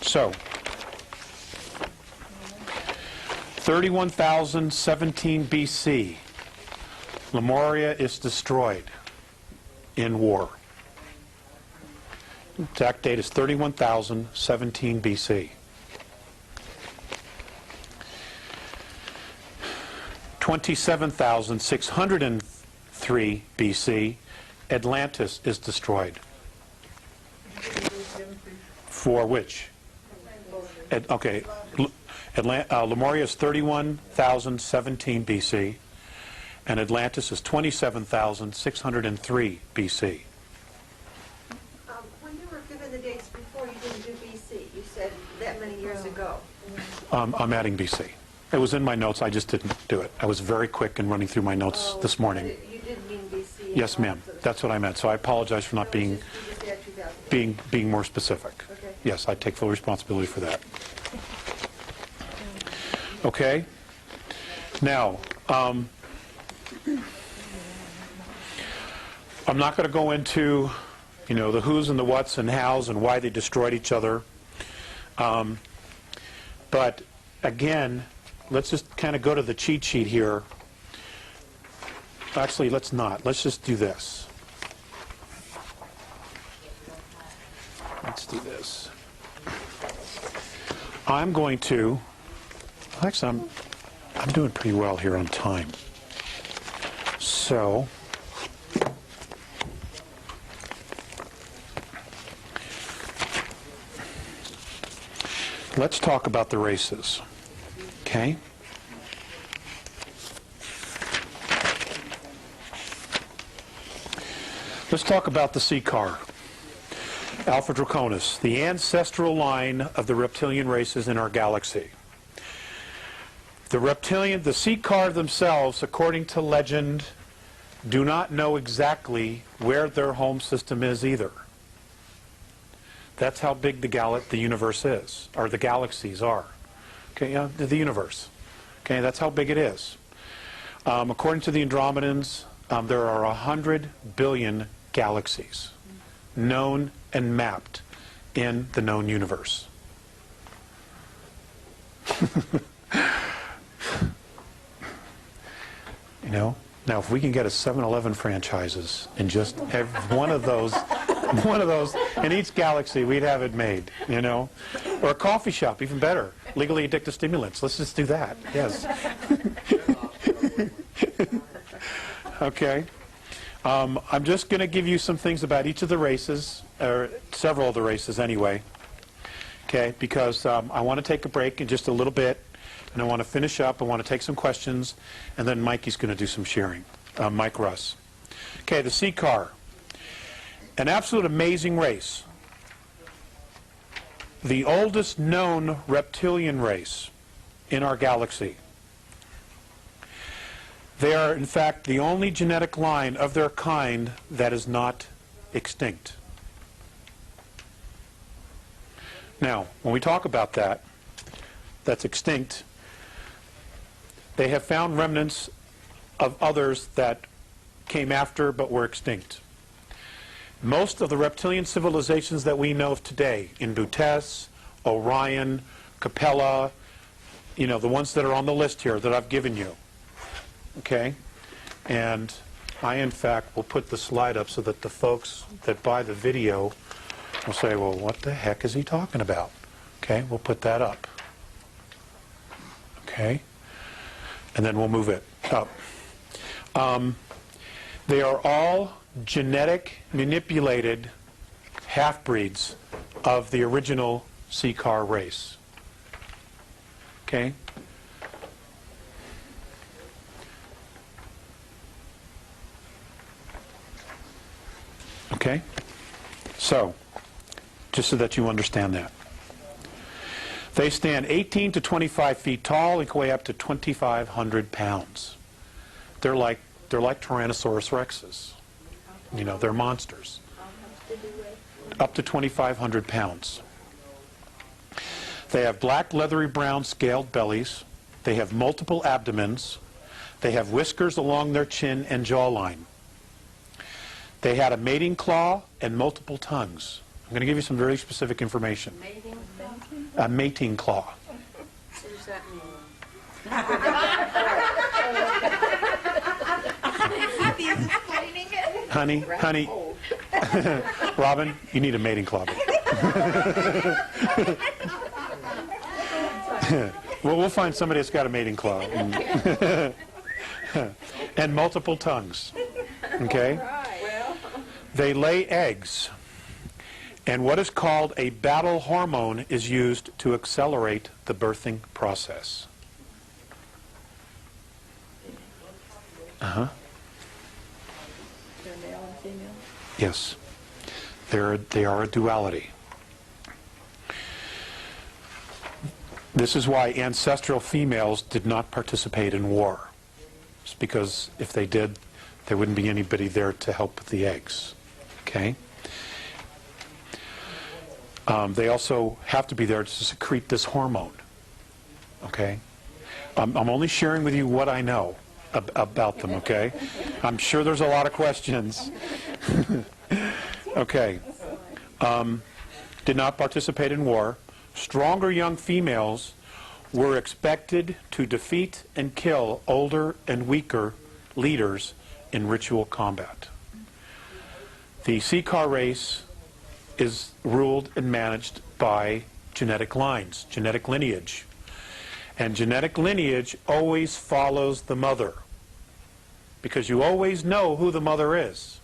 So, 31,017 BC, Lemuria is destroyed in war. Exact date is 31,017 BC. 27,603 BC, Atlantis is destroyed. For which? Okay, Lemuria is 31,017 BC, and Atlantis is 27,603 BC. When you were given the dates before, you didn't do BC. You said that many years ago. I'm adding BC. It was in my notes, I just didn't do it. I was very quick in running through my notes this morning. You did mean BC. Yes, ma'am. That's what I meant. So I apologize for not being more specific. Okay. Yes, I take full responsibility for that. Okay. Now, I'm not going to go into, the who's and the what's and how's and why they destroyed each other. But again, let's just kind of go to the cheat sheet here. Actually, let's not. Let's just do this. Let's do this. I'm going to... Actually, I'm doing pretty well here on time. So... let's talk about the races. Okay? Let's talk about the sea car. Alpha Draconis, the ancestral line of the reptilian races in our galaxy. The sea car themselves, according to legend, do not know exactly where their home system is either. That's how big the universe is, or the galaxies are. Okay, the universe. Okay, that's how big it is. According to the Andromedans, there are 100 billion galaxies known and mapped in the known universe. Now if we can get a 7-Eleven franchises in just one of those in each galaxy, we'd have it made, Or a coffee shop, even better. Legally addictive stimulants. Let's just do that. Yes. Okay. I'm just going to give you some things about each of the races, or several of the races anyway. Okay, because I want to take a break in just a little bit, and I want to finish up. I want to take some questions, and then Mikey's going to do some sharing. Mike Russ. Okay, the sea car. An absolute amazing race. The oldest known reptilian race in our galaxy. They are, in fact, the only genetic line of their kind that is not extinct. Now, when we talk about that's extinct, they have found remnants of others that came after but were extinct. Most of the reptilian civilizations that we know of today, in Butes, Orion, Capella, the ones that are on the list here that I've given you. Okay? And I, in fact, will put the slide up so that the folks that buy the video will say, well, what the heck is he talking about? Okay, we'll put that up. Okay? And then we'll move it up. They are all genetic manipulated half-breeds of the original sea car race. Okay? Okay? So, just so that you understand that. They stand 18 to 25 feet tall and can weigh up to 2,500 pounds. They're like Tyrannosaurus rexes. They're monsters. Up to 2,500 pounds. They have black, leathery brown scaled bellies. They have multiple abdomens. They have whiskers along their chin and jawline. They had a mating claw and multiple tongues. I'm going to give you some very specific information. Mating thing? A mating claw. What does that mean? Honey, Robin, you need a mating claw. Well, we'll find somebody that's got a mating claw. And multiple tongues. Okay? They lay eggs. And what is called a battle hormone is used to accelerate the birthing process. They're male and female? Yes. They are a duality. This is why ancestral females did not participate in war. It's because if they did, there wouldn't be anybody there to help with the eggs. Okay? They also have to be there to secrete this hormone. Okay? I'm only sharing with you what I know about them, okay? I'm sure there's a lot of questions. Okay. Did not participate in war. Stronger young females were expected to defeat and kill older and weaker leaders in ritual combat. The Seeker race is ruled and managed by genetic lines, genetic lineage. And genetic lineage always follows the mother, because you always know who the mother is.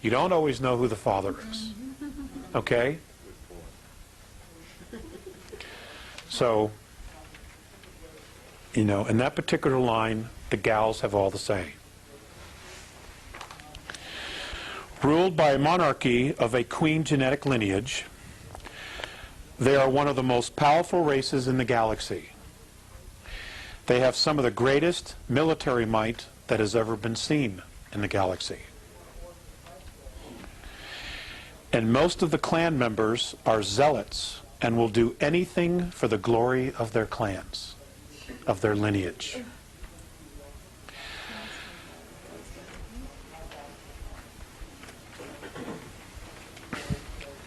You don't always know who the father is. Okay? So, in that particular line, the gals have all the say. Ruled by a monarchy of a queen genetic lineage, they are one of the most powerful races in the galaxy. They have some of the greatest military might that has ever been seen in the galaxy. And most of the clan members are zealots and will do anything for the glory of their clans, of their lineage.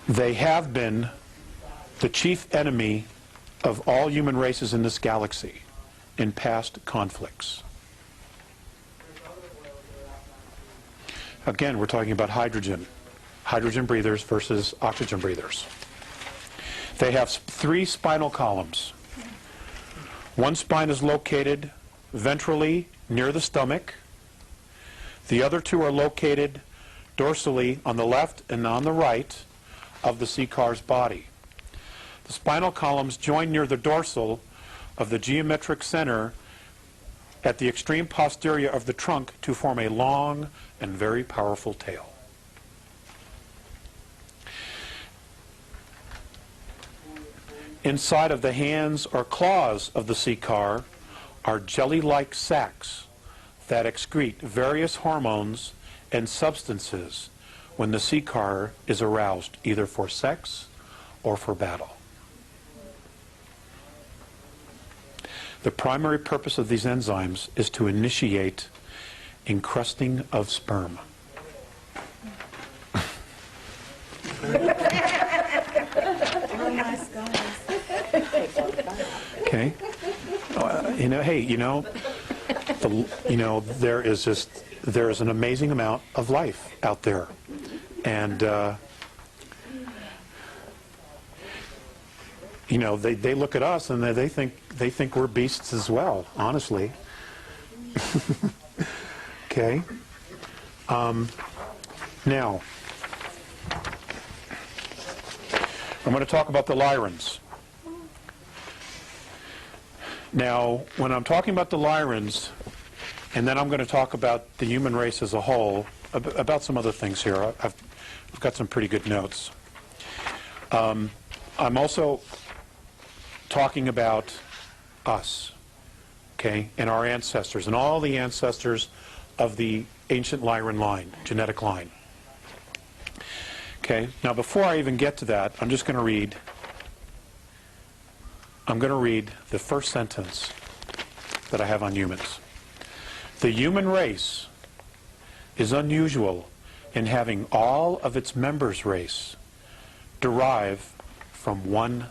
They have been the chief enemy of all human races in this galaxy in past conflicts. Again, we're talking about hydrogen. Hydrogen breathers versus oxygen breathers. They have 3 spinal columns. One spine is located ventrally near the stomach. The other 2 are located dorsally on the left and on the right of the Seeker's body. The spinal columns join near the dorsal of the geometric center at the extreme posterior of the trunk to form a long and very powerful tail. Inside of the hands or claws of the Seeker are jelly-like sacs that excrete various hormones and substances when the Seeker is aroused, either for sex or for battle. The primary purpose of these enzymes is to initiate encrusting of sperm. Okay? There is an amazing amount of life out there. And, they look at us and they think we're beasts as well, honestly. Okay? Now, I'm going to talk about the Lyrans. Now, when I'm talking about the Lyrans, and then I'm going to talk about the human race as a whole, about some other things here. I've got some pretty good notes. I'm also talking about us, okay, and our ancestors, and all the ancestors of the ancient Lyran line, genetic line. Okay, now before I even get to that, I'm going to read the first sentence that I have on humans. The human race is unusual in having all of its members' race derive from one